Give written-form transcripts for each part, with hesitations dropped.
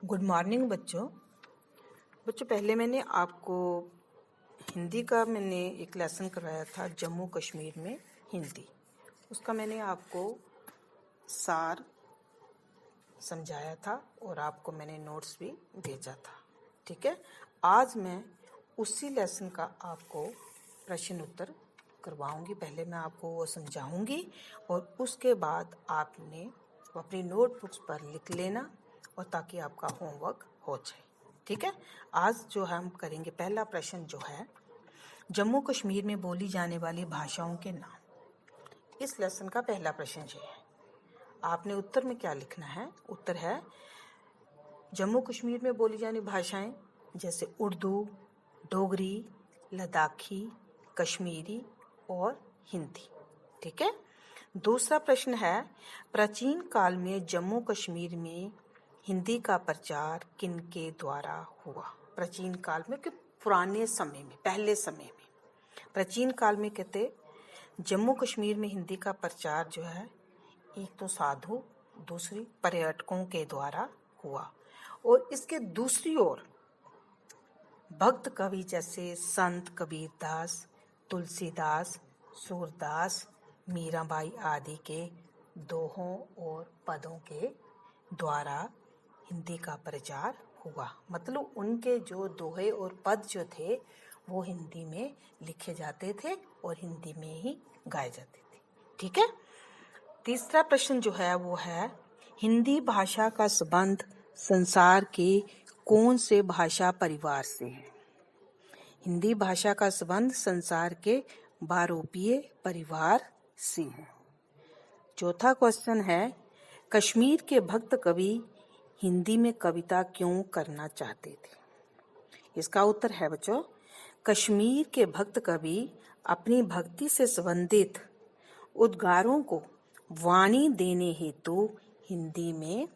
Good morning बच्चों। पहले मैंने आपको हिंदी का एक लेसन करवाया था, जम्मू कश्मीर में हिंदी। उसका मैंने आपको सार समझाया था और आपको मैंने नोट्स भी भेजा था। ठीक है, आज मैं उसी लेसन का आपको प्रश्न उत्तर करवाऊंगी। पहले मैं आपको वो समझाऊंगी और उसके बाद आपने अपनी नोटबुक्स पर लिख लेना और ताकि आपका होमवर्क हो जाए। ठीक है, आज जो हम करेंगे, पहला प्रश्न जो है, जम्मू कश्मीर में बोली जाने वाली भाषाओं के नाम। इस लेसन का पहला प्रश्न ये है। आपने उत्तर में क्या लिखना है? उत्तर है जम्मू कश्मीर में बोली जाने भाषाएं जैसे उर्दू, डोगरी, लद्दाखी, कश्मीरी और हिंदी। ठीक है। दूसरा प्रश्न है, प्राचीन काल में जम्मू कश्मीर में हिंदी का प्रचार किनके द्वारा हुआ? प्राचीन काल में कि पुराने समय में, पहले समय में। प्राचीन काल में कहते जम्मू कश्मीर में हिंदी का प्रचार जो है, एक तो साधु, दूसरी पर्यटकों के द्वारा हुआ। और इसके दूसरी ओर भक्त कवि जैसे संत कबीरदास, तुलसीदास, सूरदास, मीराबाई आदि के दोहों और पदों के द्वारा हिंदी का प्रचार हुआ। मतलब उनके जो दोहे और पद जो थे वो हिंदी में लिखे जाते थे और हिंदी में ही गाए जाते थे। ठीक है। तीसरा प्रश्न जो है वो है, हिंदी भाषा का संबंध संसार के कौन से भाषा परिवार से है? हिंदी भाषा का संबंध संसार के बहुरूपीय परिवार से है। चौथा क्वेश्चन है, कश्मीर के भक्त कवि हिंदी में कविता क्यों करना चाहते थे? इसका उत्तर है बच्चों, कश्मीर के भक्त कवि अपनी भक्ति से संबंधित उद्गारों को वाणी देने हेतु हिंदी में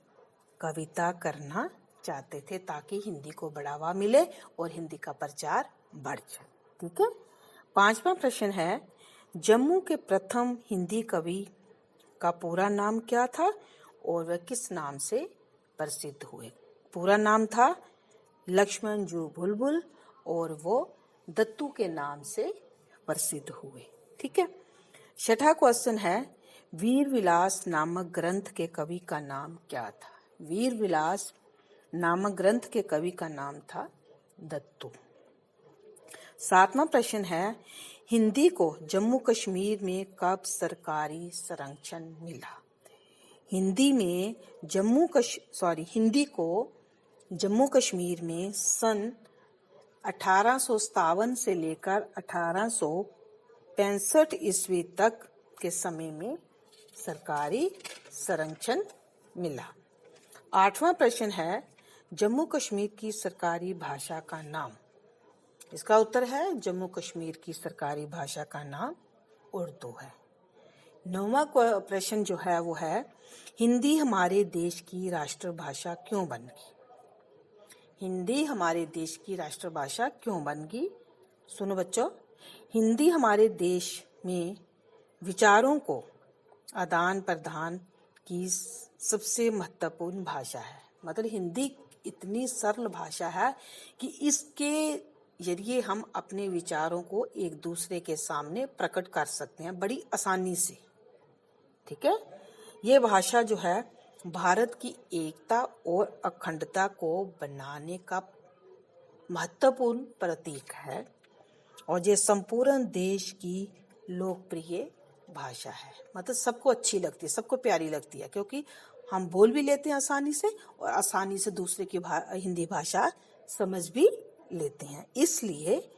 कविता करना चाहते थे ताकि हिंदी को बढ़ावा मिले और हिंदी का प्रचार बढ़ जाए। ठीक है। पांचवा प्रश्न है, जम्मू के प्रथम हिंदी कवि का पूरा नाम क्या था और वह किस नाम से प्रसिद्ध हुए? पूरा नाम था लक्ष्मण जू बुलबुल और वो दत्तू के नाम से प्रसिद्ध हुए। ठीक है। छठा क्वेश्चन है, वीर विलास नामक ग्रंथ के कवि का नाम क्या था? वीर विलास नामक ग्रंथ के कवि का नाम था दत्तू। सातवां प्रश्न है, हिंदी को जम्मू कश्मीर में कब सरकारी संरक्षण मिला? हिंदी को जम्मू कश्मीर में सन 1857 से लेकर 1865 ईस्वी तक के समय में सरकारी संरक्षण मिला। आठवां प्रश्न है, जम्मू कश्मीर की सरकारी भाषा का नाम। इसका उत्तर है, जम्मू कश्मीर की सरकारी भाषा का नाम उर्दू है। नौवां प्रश्न जो है वो है, हिंदी हमारे देश की राष्ट्रभाषा क्यों बन गई? हिंदी हमारे देश की राष्ट्रभाषा क्यों बन गई? सुनो बच्चों, हिंदी हमारे देश में विचारों को आदान प्रदान की सबसे महत्वपूर्ण भाषा है। मतलब हिंदी इतनी सरल भाषा है कि इसके जरिए हम अपने विचारों को एक दूसरे के सामने प्रकट कर सकते हैं बड़ी आसानी से। ठीक है। ये भाषा जो है भारत की एकता और अखंडता को बनाने का महत्वपूर्ण प्रतीक है और ये संपूर्ण देश की लोकप्रिय भाषा है। मतलब सबको अच्छी लगती है, सबको प्यारी लगती है, क्योंकि हम बोल भी लेते हैं आसानी से और आसानी से दूसरे की हिंदी भाषा समझ भी लेते हैं। इसलिए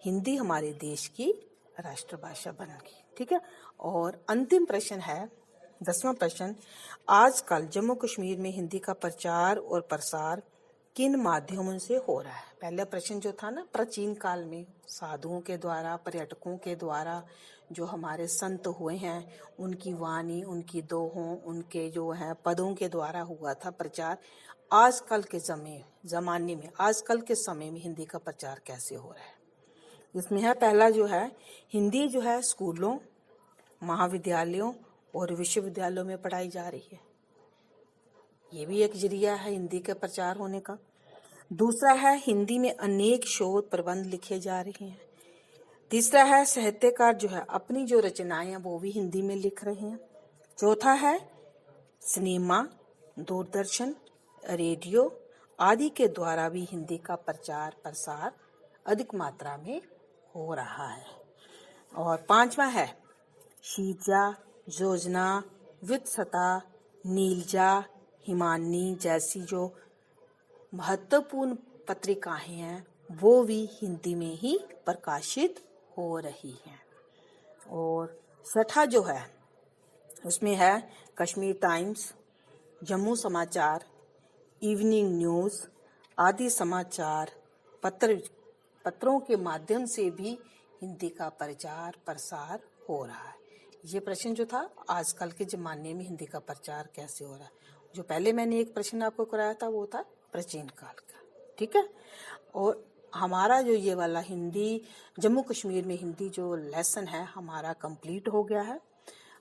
हिंदी हमारे देश की राष्ट्रभाषा बन गई। ठीक है। और अंतिम प्रश्न है, 10वां प्रश्न, आजकल जम्मू कश्मीर में हिंदी का प्रचार और प्रसार किन माध्यमों से हो रहा है? पहला प्रश्न जो था ना, प्राचीन काल में साधुओं के द्वारा, पर्यटकों के द्वारा, जो हमारे संत हुए हैं, उनकी वाणी, उनकी दोहों, उनके जो है पदों के द्वारा हुआ था प्रचार। आजकल के जमाने में, आजकल के समय में हिंदी का प्रचार कैसे हो रहा है? इसमें है, पहला जो है, हिंदी जो है स्कूलों, महाविद्यालयों और विश्वविद्यालयों में पढ़ाई जा रही है। ये भी एक जरिया है हिंदी का प्रचार होने का। दूसरा है हिंदी में अनेक शोध प्रबंध लिखे जा रहे हैं। तीसरा है साहित्यकार जो है अपनी जो रचनाएं हैं वो भी हिंदी में लिख रहे हैं। चौथा है सिनेमा, दूरदर्शन, रेडियो आदि के द्वारा भी हिंदी का प्रचार प्रसार अधिक मात्रा में हो रहा है। और पांचवा है शीजा, योजना, वित्सता, नीलजा, हिमानी जैसी जो महत्वपूर्ण पत्रिकाएं हैं वो भी हिंदी में ही प्रकाशित हो रही हैं। और छठा जो है उसमें है कश्मीर टाइम्स, जम्मू समाचार, इवनिंग न्यूज़ आदि समाचार पत्रों के माध्यम से भी हिंदी का प्रचार प्रसार हो रहा है। ये प्रश्न जो था आजकल के ज़माने में हिंदी का प्रचार कैसे हो रहा है, जो पहले मैंने एक प्रश्न आपको कराया था वो था प्राचीन काल का, ठीक है। और हमारा जो ये वाला हिंदी जम्मू कश्मीर में हिंदी जो लेसन है हमारा कंप्लीट हो गया है।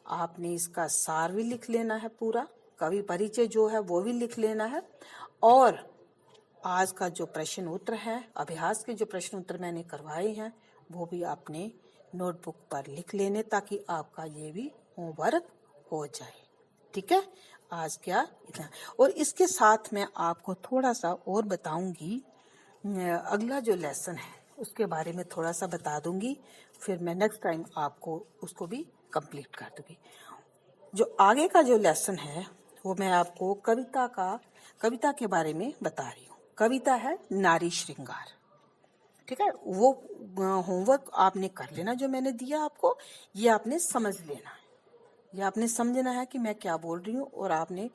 आपने इसका सार भी लिख लेना है, पूरा कवि परिचय जो है वो भी लिख लेना है। और आज का जो प्रश्न उत्तर है, अभ्यास के जो प्रश्न उत्तर मैंने करवाए हैं वो भी आपने नोटबुक पर लिख लेने ताकि आपका ये भी होमवर्क हो जाए, ठीक है। आज क्या इतना। और इसके साथ मैं आपको थोड़ा सा और बताऊंगी, अगला जो लेसन है उसके बारे में थोड़ा सा बता दूंगी, फिर मैं नेक्स्ट टाइम आपको उसको भी कंप्लीट कर दूंगी। जो आगे का जो लेसन है वो मैं आपको कविता के बारे में बता रही हूँ। कविता है नारी श्रृंगार, ठीक है। वो होमवर्क आपने कर लेना जो मैंने दिया आपको, ये आपने समझ लेना है, ये आपने समझना है कि मैं क्या बोल रही हूँ और आपने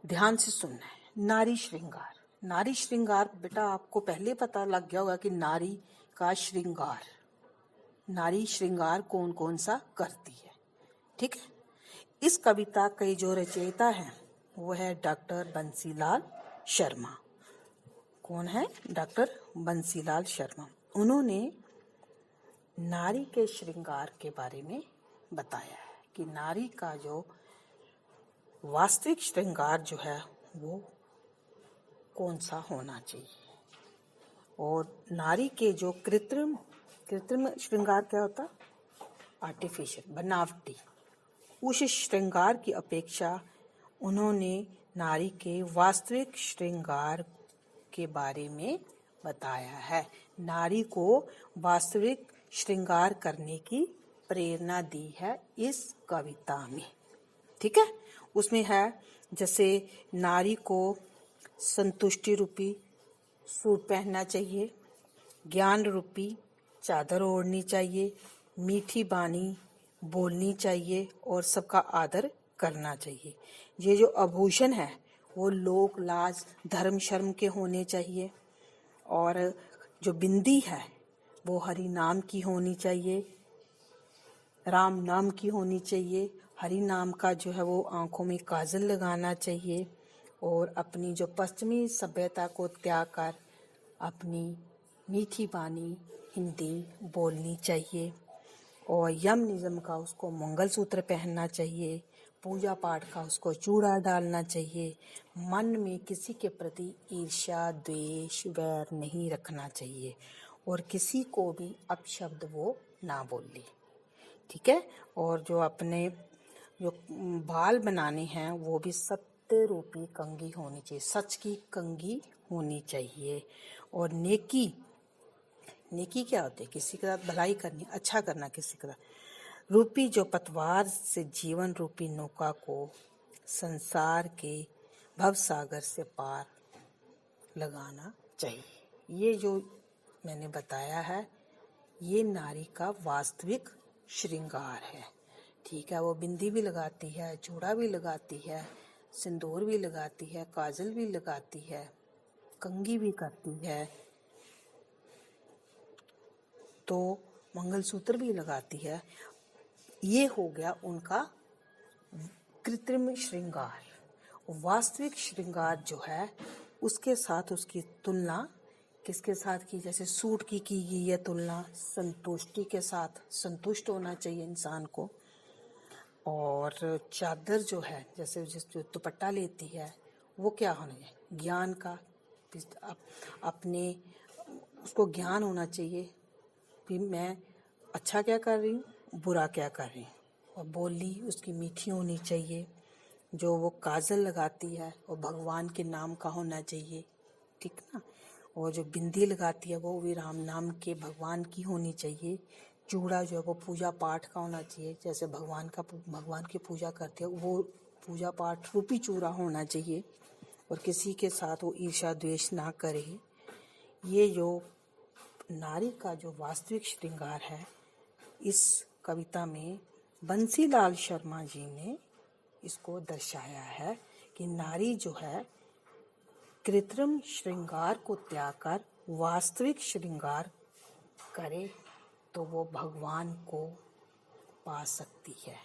ध्यान से सुनना है। नारी श्रृंगार, नारी श्रृंगार बेटा आपको पहले पता लग गया होगा कि नारी का श्रृंगार, नारी श्रृंगार कौन कौन सा करती है, ठीक है। इस कविता के जो रचयिता है वो है डॉक्टर बंसीलाल शर्मा। कौन है? डॉक्टर बंसीलाल शर्मा। उन्होंने नारी के श्रृंगार के बारे में बताया है कि नारी का जो वास्तविक श्रृंगार जो है वो कौन सा होना चाहिए, और नारी के जो कृत्रिम श्रृंगार क्या होता, आर्टिफिशियल, बनावटी, उस श्रृंगार की अपेक्षा उन्होंने नारी के वास्तविक श्रृंगार के बारे में बताया है। नारी को वास्तविक श्रृंगार करने की प्रेरणा दी है इस कविता में, ठीक है। उसमें है जैसे नारी को संतुष्टि रूपी सूट पहनना चाहिए, ज्ञान रूपी चादर ओढ़नी चाहिए, मीठी बानी बोलनी चाहिए और सबका आदर करना चाहिए। ये जो आभूषण है वो लोक लाज धर्म शर्म के होने चाहिए, और जो बिंदी है वो हरि नाम की होनी चाहिए, राम नाम की होनी चाहिए। हरि नाम का जो है वो आंखों में काजल लगाना चाहिए, और अपनी जो पश्चिमी सभ्यता को त्याग कर अपनी मीठी बानी हिंदी बोलनी चाहिए, और यम नियम का उसको मंगलसूत्र पहनना चाहिए, पूजा पाठ का उसको चूड़ा डालना चाहिए, मन में किसी के प्रति ईर्ष्या द्वेष वैर नहीं रखना चाहिए, और किसी को भी अपशब्द वो ना बोले, ठीक है। और जो अपने जो बाल बनाने हैं वो भी सत्य रूपी कंघी होनी चाहिए, सच की कंघी होनी चाहिए। और नेकी क्या होती है? किसी के साथ भलाई करनी, अच्छा करना किसी के साथ रूपी जो पतवार से जीवन रूपी नौका को संसार के भवसागर से पार लगाना चाहिए। ये जो मैंने बताया है ये नारी का वास्तविक श्रृंगार है, ठीक है। वो बिंदी भी लगाती है, चूड़ा भी लगाती है, सिंदूर भी लगाती है, काजल भी लगाती है, कंघी भी करती है, तो मंगलसूत्र भी लगाती है। ये हो गया उनका कृत्रिम श्रृंगार। वास्तविक श्रृंगार जो है उसके साथ उसकी तुलना किसके साथ की? जैसे सूट की गई है तुलना संतुष्टि के साथ, संतुष्ट होना चाहिए इंसान को। और चादर जो है जैसे जिस जो दुपट्टा लेती है वो क्या होना चाहिए, ज्ञान का। अपने उसको ज्ञान होना चाहिए कि मैं अच्छा क्या कर रही हूँ, बुरा क्या कर रही हूँ। और बोली उसकी मीठी होनी चाहिए। जो वो काजल लगाती है वो भगवान के नाम का होना चाहिए, ठीक ना। और जो बिंदी लगाती है वो भी राम नाम के भगवान की होनी चाहिए। चूड़ा जो है वो पूजा पाठ का होना चाहिए, जैसे भगवान की पूजा करते हैं वो पूजा पाठ रूपी चूड़ा होना चाहिए। और किसी के साथ वो ईर्ष्या द्वेष ना करे। ये जो नारी का जो वास्तविक श्रृंगार है, इस कविता में बंसीलाल शर्मा जी ने इसको दर्शाया है कि नारी जो है कृत्रिम श्रृंगार को त्याग कर वास्तविक श्रृंगार करे तो वो भगवान को पा सकती है।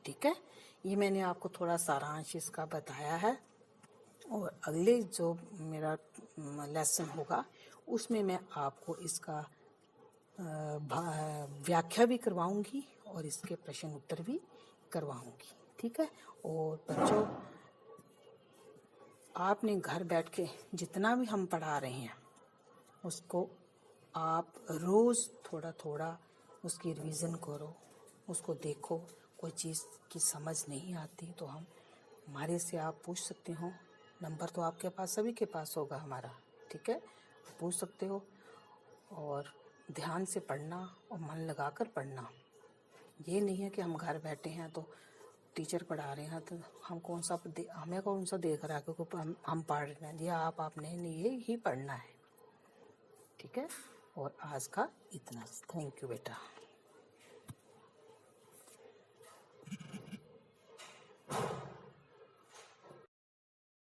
ठीक है, ये मैंने आपको थोड़ा सारांश इसका बताया है। और अगले जो मेरा लेसन होगा उसमें मैं आपको इसका व्याख्या भी करवाऊंगी और इसके प्रश्न उत्तर भी करवाऊंगी। ठीक है। और बच्चों, आपने घर बैठ के जितना भी हम पढ़ा रहे हैं उसको आप रोज़ थोड़ा थोड़ा उसकी रिवीजन करो, उसको देखो। कोई चीज़ की समझ नहीं आती तो हमारे से आप पूछ सकते हो। नंबर तो आपके पास सभी के पास होगा हमारा, ठीक है, पूछ सकते हो। और ध्यान से पढ़ना और मन लगाकर पढ़ना। ये नहीं है कि हम घर बैठे हैं तो टीचर पढ़ा रहे हैं तो हमें कौन सा देख रहा है क्योंकि हम पढ़ रहे हैं। जी आपने ये ही पढ़ना है, ठीक है। और आज का इतना, थैंक यू बेटा।